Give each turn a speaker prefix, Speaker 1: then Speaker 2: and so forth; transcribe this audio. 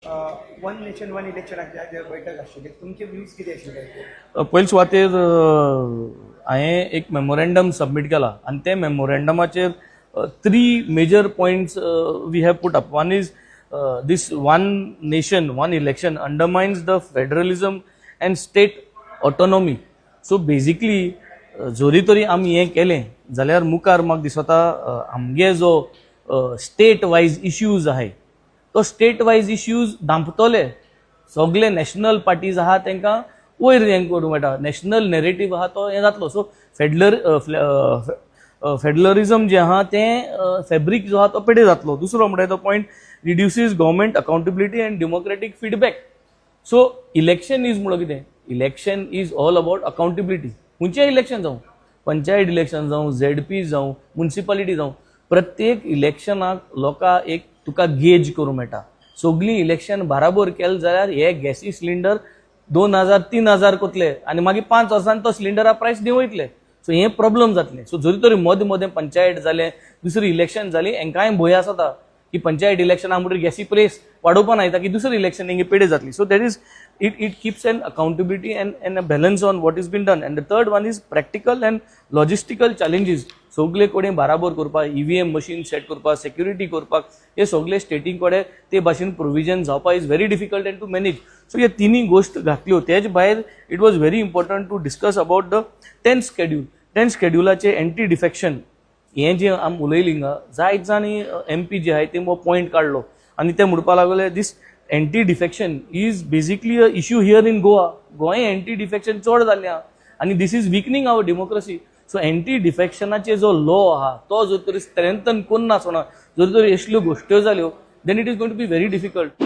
Speaker 1: One nation one इलेक्शनाचे बैठक आशिल्ली तुमचे व्ह्यूज कितें आशिल्ले?
Speaker 2: पयले सुवातेर हांवें एक मेमोरेंडम सबमीट केला आनी ते मेमोरेंडमाचेर 3 major points we have put up. One is this one nation one election undermines the federalism and state autonomy. So basically जोरी तरी आमी हें केलें जाल्यार मुखार म्हाका दिसता आमगे जो स्टेट वायज इश्यूज आहाय तो स्टेट वायज इश्यूज दांपतले. सगळे नॅशनल पार्टीज आहा तांकां वयर हें करूंक मेळटा. नॅशनल नॅरेटिव्ह आहा तो हें जातलो. सो फेडरलिझम जे आहा तें फॅब्रीक जो आहा तो पेडे जातलो. दुसरो म्हणटा तो point reduces government accountability and democratic feedback. So election is म्हणून कितें? Election is all about accountability. खंयचें इलेक्शन जावं, पंचायत इलेक्शन जावं, झेडपी जावं, म्युनिसिपालिटी जावं, प्रत्येक इलेक्शनाक लोकां एक तुका गेज करूं मेळटा. सगळीं इलेक्शन बराबर केलें जाल्यार हे गॅसी सिलिंडर 2000-3000 कोतले आनी मागीर 5 वर्सांनी तो सिलिंडरा प्रायस देंवयतले. सो हे प्रॉब्लेम जातले. सो जरी तरी मदें मदें पंचायत जालें, दुसरी इलेक्शन जाली, हांकांय भंय आसता की पंचायत इलेक्शना म्हणटकीर गॅसी प्रेस वाडोवपाक येता की दुसरी इलेक्शन हेंगे पेडे जातली. So that is it keeps an accountability and a balance on what is been done. And the third one is practical and logistical challenges. सगळे कडेन बराबर करपाक, ईव्हीएम मशीन सेट करपाक, सेक्युरिटी करपाक, हे सगळे स्टेटींग कडेन ते भाशेन प्रोविजन जावपाक is very difficult and to manage. So हे तिनी गोश्ट घातल्यो. तेज भायर it was very important to discuss about the 10th schedule. 10th शेड्युलाचे anti defection हें जे आमी उलयली हिंगा जायत जाणी MP जे आहाय ते पॉयंट काडलो आनी ते म्हणपाक लागले this anti defection is basically a issue here in Goa. Goa anti defection चड जाल्लें आहा आनी this is weakening our democracy. So anti डिफेक्शनाचे जो लॉ आहा तो जर तरी स्ट्रेंथन करून नासना, जर तरी असल्यो गोश्ट्यो जाल्यो then it is going to be very difficult.